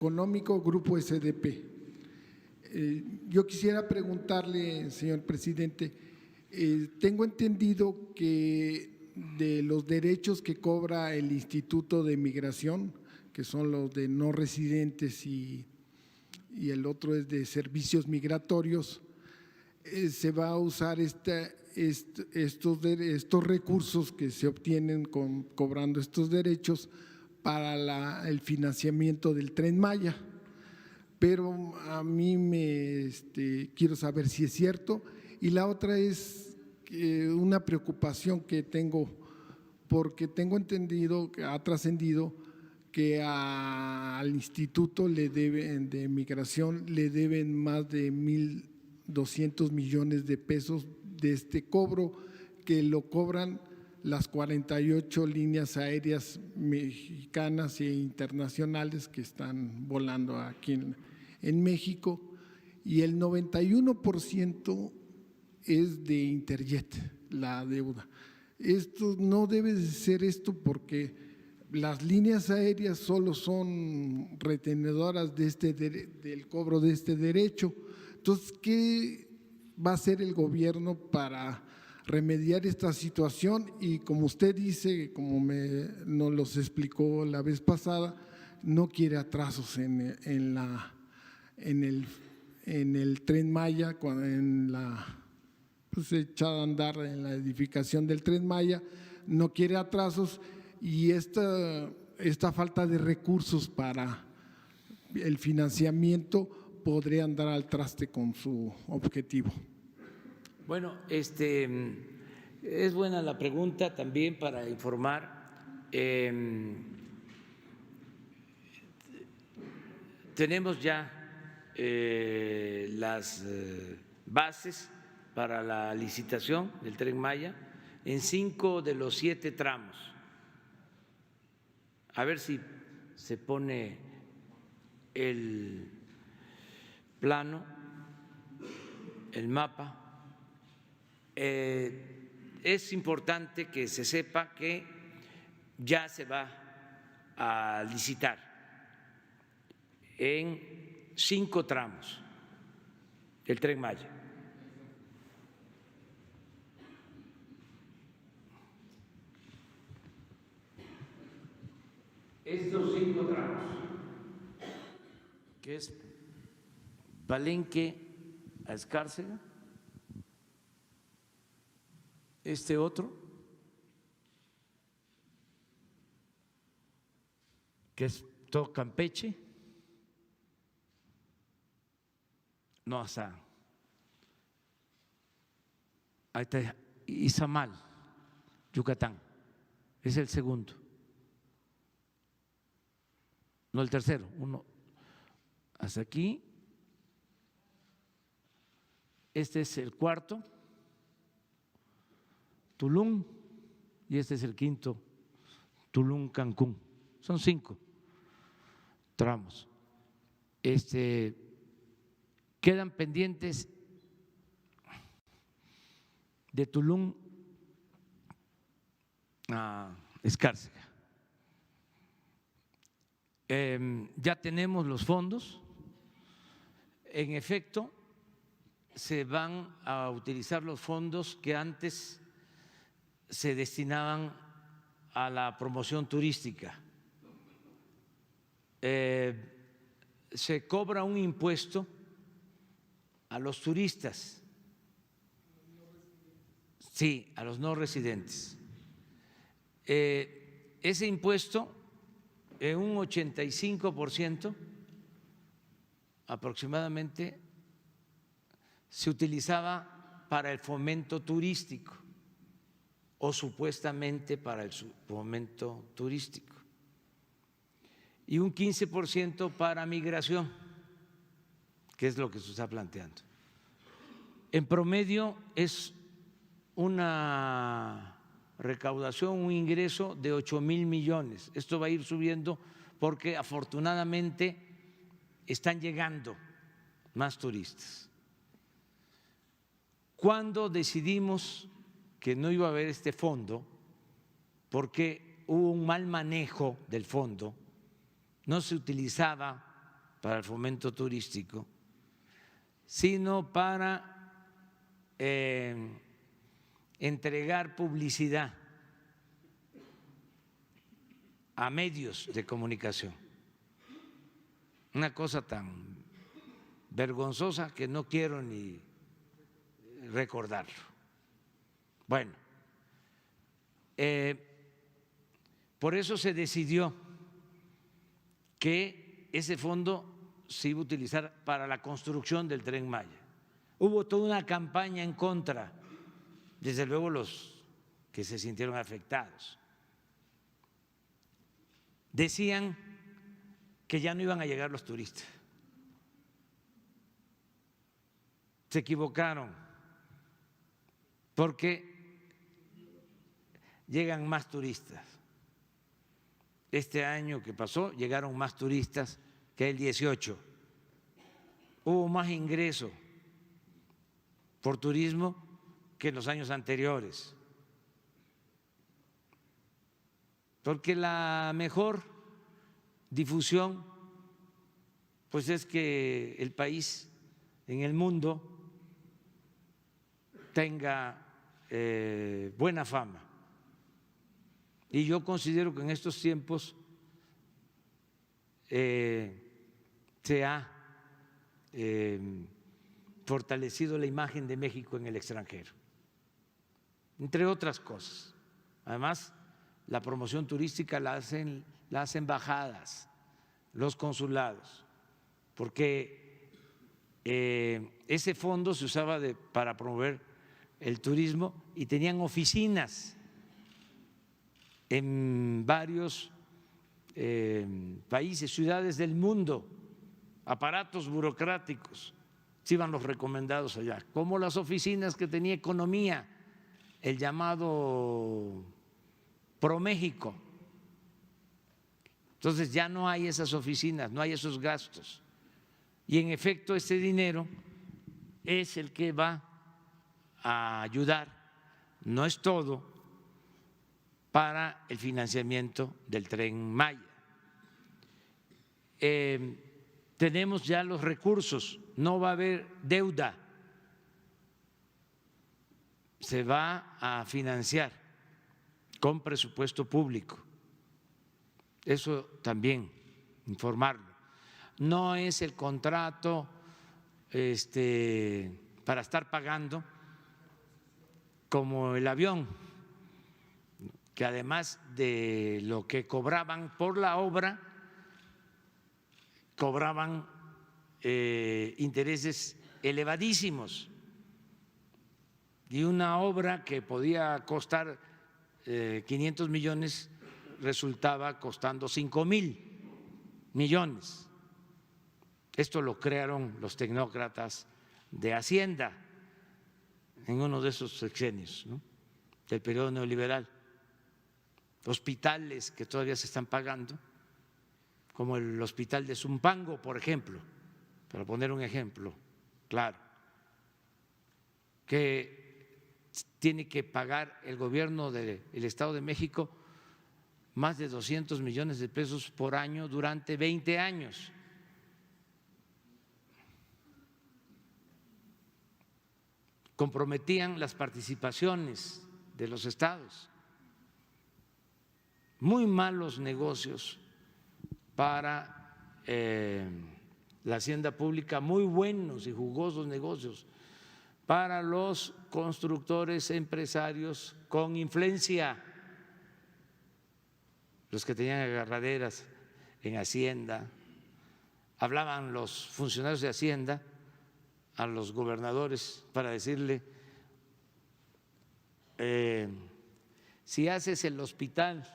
Económico, Grupo SDP. Yo quisiera preguntarle, señor presidente, tengo entendido que de los derechos que cobra el Instituto de Migración, que son los de no residentes y el otro es de servicios migratorios, se va a usar estos recursos que se obtienen cobrando estos derechos para el financiamiento del Tren Maya. Pero a mí quiero saber si es cierto. Y la otra es una preocupación que tengo, porque tengo entendido que ha trascendido que al Instituto de Migración le deben más de 1,200 millones de pesos de este cobro, que lo cobran las 48 líneas aéreas mexicanas e internacionales que están volando aquí en México, y el 91% es de Interjet, la deuda. Esto no debe de ser esto, porque las líneas aéreas solo son retenedoras del cobro de este derecho. Entonces, ¿qué va a hacer el gobierno para remediar esta situación? Y como usted dice, como nos los explicó la vez pasada, no quiere atrasos en el Tren Maya, pues echada a andar en la edificación del Tren Maya, no quiere atrasos, y esta falta de recursos para el financiamiento podría andar al traste con su objetivo. Bueno, es buena la pregunta también para informar. Tenemos ya las bases para la licitación del Tren Maya en 5 de los 7 tramos. A ver si se pone el plano, el mapa. Es importante que se sepa que ya se va a licitar en 5 tramos el Tren Maya. Estos 5 tramos, que es Palenque a Escárcega, este otro, que es todo Campeche, no, hasta ahí está Izamal, Yucatán, es el segundo, no el tercero, uno hasta aquí, este es el cuarto, Tulum, y este es el quinto, Tulum, Cancún. Son 5 tramos. Quedan pendientes de Tulum a Escárcega. Ya tenemos los fondos. En efecto, se van a utilizar los fondos que antes se destinaban a la promoción turística. Se cobra un impuesto a los turistas, sí, a los no residentes. Ese impuesto, en un 85% aproximadamente, se utilizaba para el fomento turístico o supuestamente para el fomento turístico, y un 15% para migración, que es lo que se está planteando. En promedio es una recaudación, un ingreso de 8,000 millones. Esto va a ir subiendo porque afortunadamente están llegando más turistas. Cuando decidimos que no iba a haber este fondo, porque hubo un mal manejo del fondo, no se utilizaba para el fomento turístico, sino para entregar publicidad a medios de comunicación. Una cosa tan vergonzosa que no quiero ni recordarlo. Bueno, por eso se decidió que ese fondo se iba a utilizar para la construcción del Tren Maya. Hubo toda una campaña en contra, desde luego los que se sintieron afectados. Decían que ya no iban a llegar los turistas. Se equivocaron, porque llegan más turistas. Este año que pasó llegaron más turistas que el 18. Hubo más ingreso por turismo que en los años anteriores, porque la mejor difusión pues es que el país en el mundo tenga buena fama. Y yo considero que en estos tiempos se ha fortalecido la imagen de México en el extranjero, entre otras cosas. Además, la promoción turística la hacen las embajadas, los consulados, porque ese fondo se usaba para promover el turismo y tenían oficinas en varios países, ciudades del mundo, aparatos burocráticos, se iban los recomendados allá, como las oficinas que tenía Economía, el llamado ProMéxico. Entonces ya no hay esas oficinas, no hay esos gastos. Y en efecto este dinero es el que va a ayudar, no es todo, para el financiamiento del Tren Maya. Tenemos ya los recursos, no va a haber deuda, se va a financiar con presupuesto público. Eso también informarlo. No es el contrato para estar pagando como el avión, que además de lo que cobraban por la obra, cobraban intereses elevadísimos, y una obra que podía costar 500 millones resultaba costando 5,000 millones. Esto lo crearon los tecnócratas de Hacienda en uno de esos sexenios, ¿no?, del periodo neoliberal. Hospitales que todavía se están pagando, como el hospital de Zumpango, por ejemplo, para poner un ejemplo claro, que tiene que pagar el gobierno del Estado de México más de 200 millones de pesos por año durante 20 años. Comprometían las participaciones de los estados. Muy malos negocios para la hacienda pública, muy buenos y jugosos negocios para los constructores empresarios con influencia, los que tenían agarraderas en Hacienda. Hablaban los funcionarios de Hacienda a los gobernadores para decirle: si haces el hospital,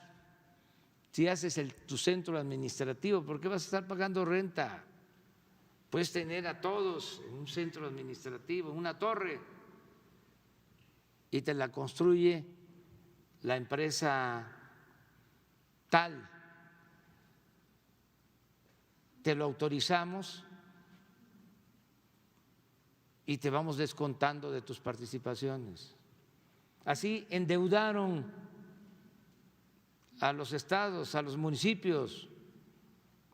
si haces tu centro administrativo, ¿por qué vas a estar pagando renta? Puedes tener a todos en un centro administrativo, en una torre, y te la construye la empresa tal. Te lo autorizamos y te vamos descontando de tus participaciones. Así endeudaron a los estados, a los municipios.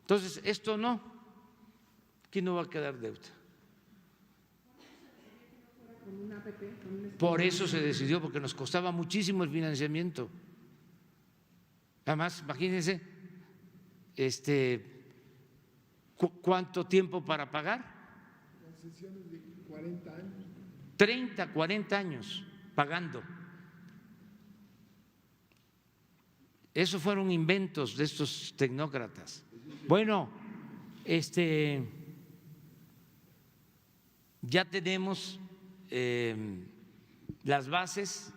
Entonces, esto no, Aquí no va a quedar deuda. Por eso se decidió, porque nos costaba muchísimo el financiamiento. Además, imagínense, ¿cuánto tiempo para pagar? Concesiones de 40 años. 30, 40 años pagando. Esos fueron inventos de estos tecnócratas. Bueno, ya tenemos las bases,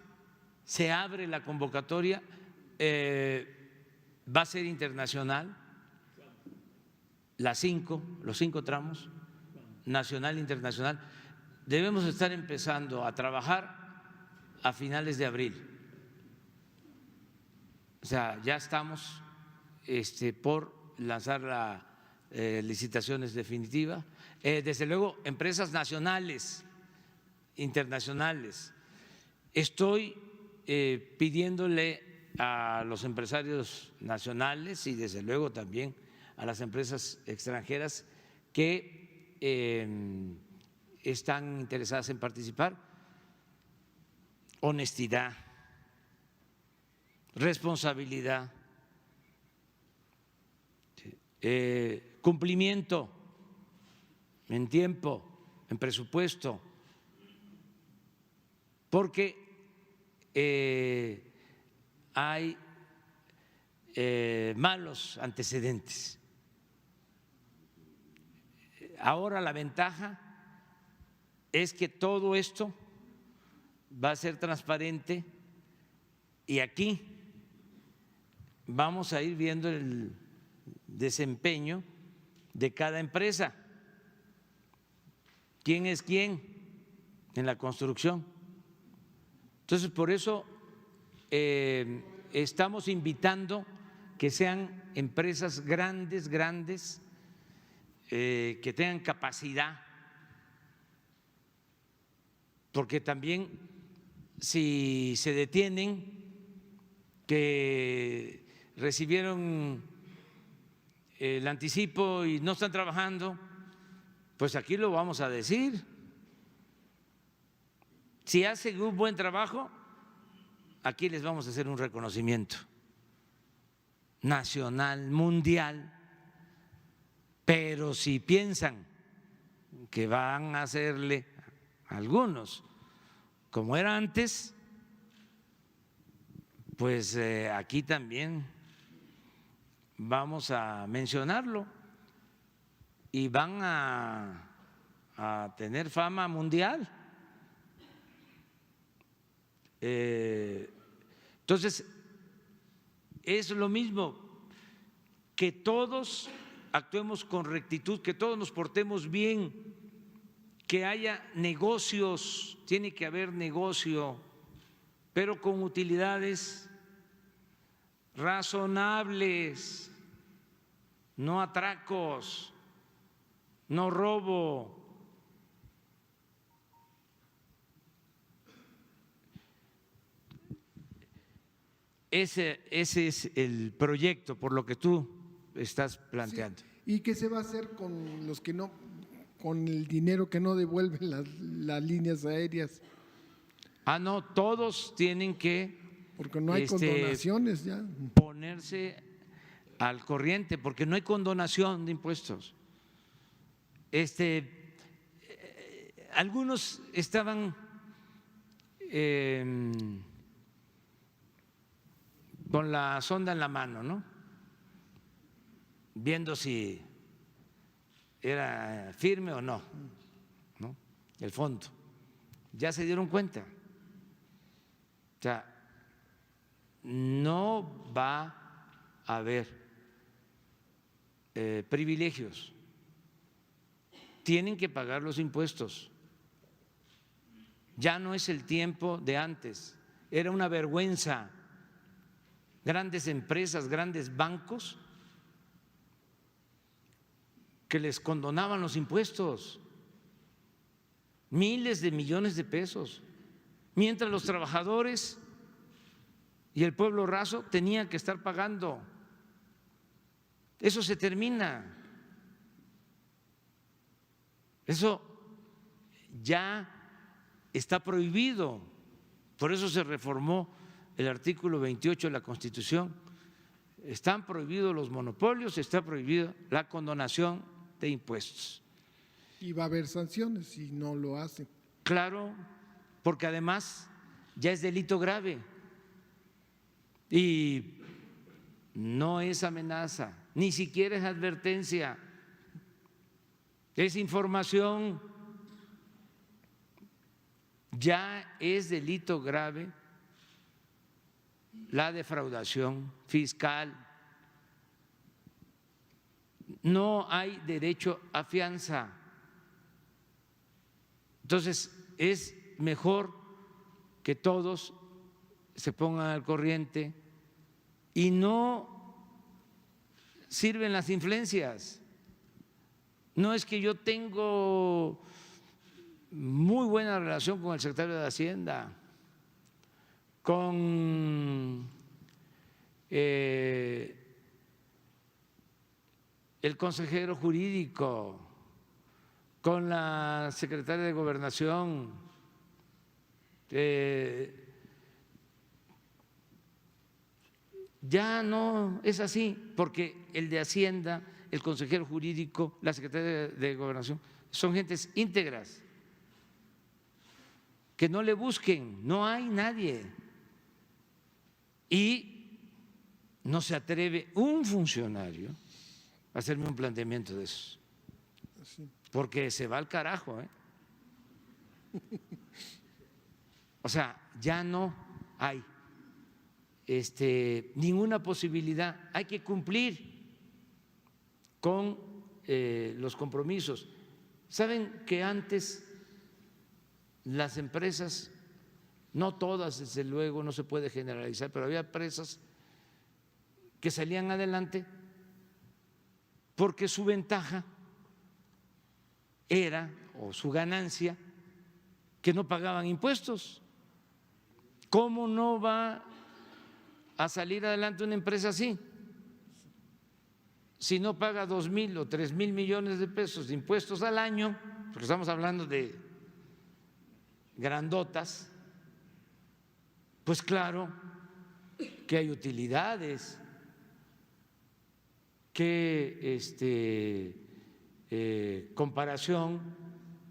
se abre la convocatoria, va a ser internacional, los 5 tramos, nacional e internacional. Debemos estar empezando a trabajar a finales de abril. O sea, ya estamos por lanzar la licitaciones definitiva. Desde luego, empresas nacionales, internacionales. Estoy pidiéndole a los empresarios nacionales y desde luego también a las empresas extranjeras que están interesadas en participar, honestidad, responsabilidad, cumplimiento en tiempo, en presupuesto, porque hay malos antecedentes. Ahora la ventaja es que todo esto va a ser transparente y aquí vamos a ir viendo el desempeño de cada empresa. ¿Quién es quién en la construcción? Entonces, por eso estamos invitando que sean empresas grandes, que tengan capacidad, porque también si se detienen, que recibieron el anticipo y no están trabajando, pues aquí lo vamos a decir. Si hacen un buen trabajo, aquí les vamos a hacer un reconocimiento nacional, mundial, pero si piensan que van a hacerle algunos como era antes, pues aquí también vamos a mencionarlo y van a tener fama mundial. Entonces, es lo mismo, que todos actuemos con rectitud, que todos nos portemos bien, que haya negocios, tiene que haber negocio, pero con utilidades razonables, no atracos, no robo. Ese es el proyecto por lo que tú estás planteando. Sí. ¿Y qué se va a hacer con los que no, con el dinero que no devuelven las líneas aéreas? No, todos tienen que porque no hay condonaciones ya. Ponerse al corriente, porque no hay condonación de impuestos. Algunos estaban con la sonda en la mano, ¿no? Viendo si era firme o no, ¿no? El fondo. Ya se dieron cuenta. O sea, no va a haber privilegios. Tienen que pagar los impuestos. Ya no es el tiempo de antes. Era una vergüenza. Grandes empresas, grandes bancos que les condonaban los impuestos, miles de millones de pesos, mientras los trabajadores y el pueblo raso tenían que estar pagando. Eso se termina. Eso ya está prohibido, por eso se reformó el artículo 28 de la Constitución. Están prohibidos los monopolios, está prohibida la condonación de impuestos. Y va a haber sanciones si no lo hacen. Claro, porque además ya es delito grave y no es amenaza, ni siquiera es advertencia, es información. Ya es delito grave la defraudación fiscal. No hay derecho a fianza. Entonces, es mejor que todos se pongan al corriente y no sirven las influencias. No es que yo tengo muy buena relación con el secretario de Hacienda, con el consejero jurídico, con la secretaria de Gobernación, ya no es así, porque el de Hacienda, el consejero jurídico, la secretaria de Gobernación son gentes íntegras, que no le busquen, no hay nadie. Y no se atreve un funcionario a hacerme un planteamiento de eso, porque se va al carajo, ¿eh? O sea, ya no hay ninguna posibilidad, hay que cumplir con los compromisos. ¿Saben que antes las empresas, no todas desde luego, no se puede generalizar, pero había empresas que salían adelante porque su ventaja era, o su ganancia, que no pagaban impuestos? ¿Cómo no va a salir adelante una empresa así si no paga 2,000 o 3,000 millones de pesos de impuestos al año? Porque estamos hablando de grandotas. Pues claro que hay utilidades, que comparación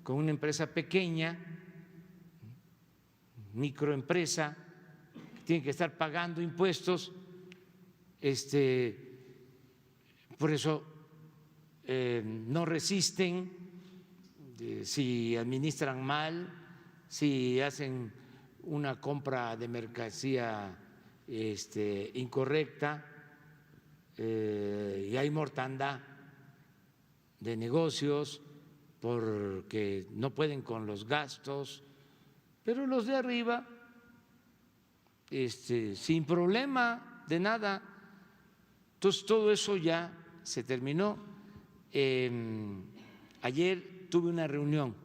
con una empresa pequeña, microempresa, que tiene que estar pagando impuestos, por eso no resisten si administran mal, si hacen una compra de mercancía incorrecta, y hay mortandad de negocios porque no pueden con los gastos, pero los de arriba sin problema de nada. Entonces todo eso ya se terminó. Ayer tuve una reunión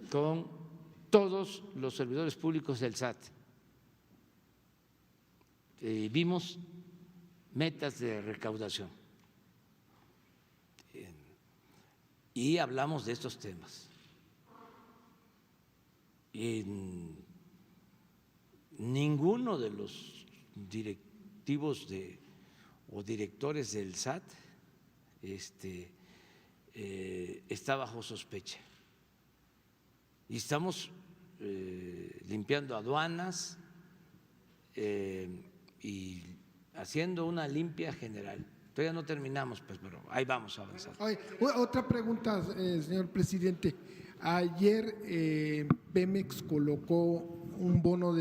con todos los servidores públicos del SAT. Vimos metas de recaudación y hablamos de estos temas. Ninguno de los directivos o directores del SAT está bajo sospecha. Y estamos limpiando aduanas y haciendo una limpia general. Todavía no terminamos, pues, pero ahí vamos a avanzar. Otra pregunta, señor presidente. Ayer Pemex colocó un bono de